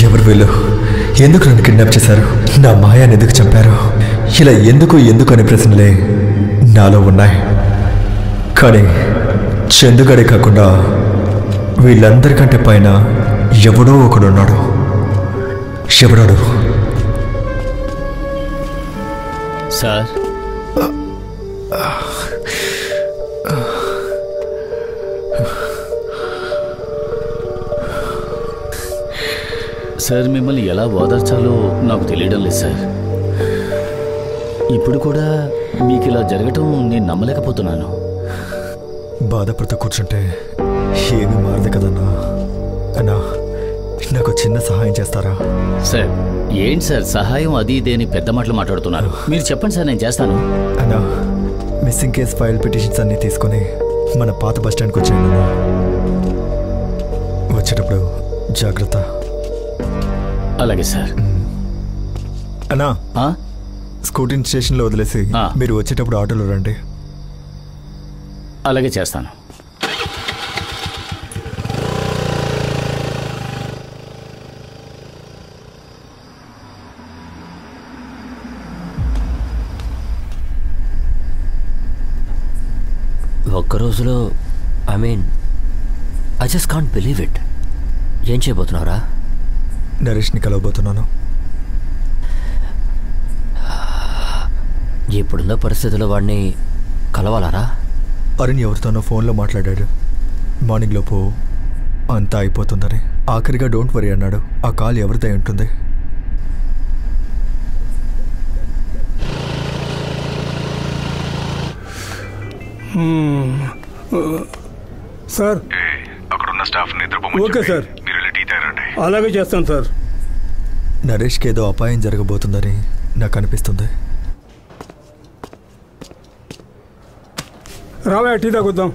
ఎవరు వీళ్ళు? ఎందుకు నన్ను కిడ్నాప్ చేశారు? నా మాయాన్ని ఎందుకు చంపారు? ఇలా ఎందుకు అనే ప్రశ్నలే నాలో ఉన్నాయి. కానీ చందుగడే కాకుండా వీళ్ళందరికంటే పైన ఎవడో ఒకడున్నాడు. ఎవడాడు? సార్, సార్ మిమ్మల్ని ఎలా ఓదార్చాలో నాకు తెలియడం లేదు సార్. ఇప్పుడు కూడా మీకు ఇలా జరగటం నేను నమ్మలేకపోతున్నాను. బాధపడుతూ కూర్చుంటే ఏమీ మారదు కదన్నా. అన్నా, నాకు చిన్న సహాయం చేస్తారా? సార్ ఏంటి సార్ సహాయం అది ఇదే అని పెద్ద మాటలు మాట్లాడుతున్నారు. మీరు చెప్పండి సార్, నేను చేస్తాను. అన్నా, మిస్సింగ్ కేస్ ఫైల్ పిటిషన్స్ అన్నీ తీసుకొని మన పాత బస్ స్టాండ్కి వచ్చేయండి అన్నా. వచ్చేటప్పుడు జాగ్రత్త. అలాగే సార్. అన్నా, స్కూటీని స్టేషన్లో వదిలేసి మీరు వచ్చేటప్పుడు ఆటోలో రండి. అలాగే చేస్తాను. ఒక్క రోజులో I just can't believe it. ఏం చేయబోతున్నావురా? నరేష్ని కలవబోతున్నాను. ఇప్పుడున్న పరిస్థితుల్లో వాడిని కలవాలరా? అరుణ్ ఎవరితోనో ఫోన్లో మాట్లాడాడు. మార్నింగ్ లోపు అంతా అయిపోతుందని. ఆఖరిగా డోంట్ వరీ అన్నాడు. ఆ కాల్ ఎవరిదై ఉంటుంది? సార్, అక్కడున్న స్టాఫ్ ఓకే సార్, అలాగే చేస్తాను సార్. నరేష్కి ఏదో అపాయం జరగబోతుందని నాకు అనిపిస్తుంది. రావా, టీ తాగుద్దాం.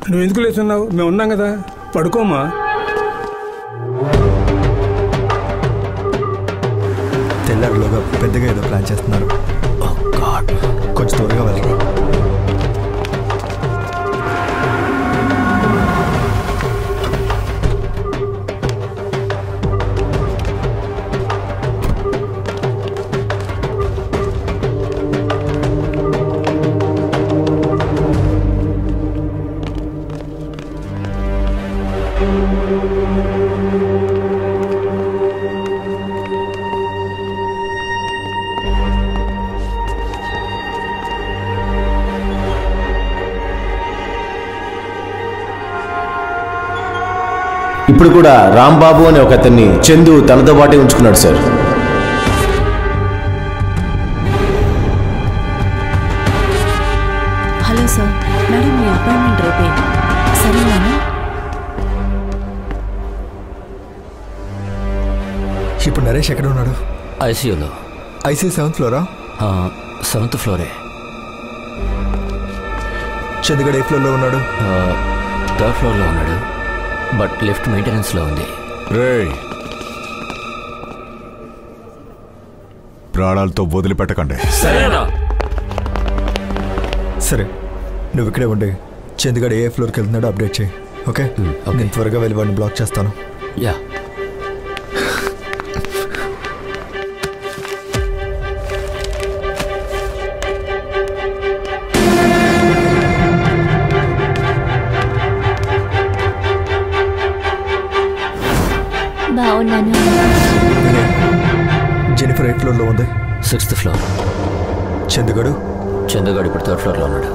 నువ్వు ఎందుకు లేచున్నావు? మేము ఉన్నాం కదా, పడుకోమా. తెల్లారిలోగా పెద్దగా ఏదో ప్లాన్ చేస్తున్నారు. కొంచెం త్వరగా వెళ్ళరు. ఇప్పుడు కూడా రాంబాబు అనే ఒక అతన్ని చందు తనతో పాటే ఉంచుకున్నాడు సార్. హలో సార్, మేడం మీ అపాయింట్మెంట్ రేపే. సరేనా? ఇప్పుడు నరేష్ ఎక్కడ ఉన్నాడు? ఐసీయూలో. ICU 7th flora? 7th ఫ్లోరే. చందుగడ ఏ ఫ్లోర్లో ఉన్నాడు? 3rd ఫ్లోర్లో ఉన్నాడు. బట్ లిఫ్ట్ మెయింటెనెన్స్లో ఉంది. ప్రాణాలతో వదిలిపెట్టకండి. సరే, నువ్వు ఇక్కడే ఉండి చందుగడ ఏ ఫ్లోర్కి వెళ్తున్నాడో అప్డేట్ చేయి. ఓకే, నేను త్వరగా వెళ్ళి వాడిని బ్లాక్ చేస్తాను. యా. బాగున్నాను. జెనిఫర్ ఏ ఫ్లోర్లో ఉంది? 6th floor. చందుగడు ఇప్పుడు 3rd ఫ్లోర్లో ఉన్నాడు.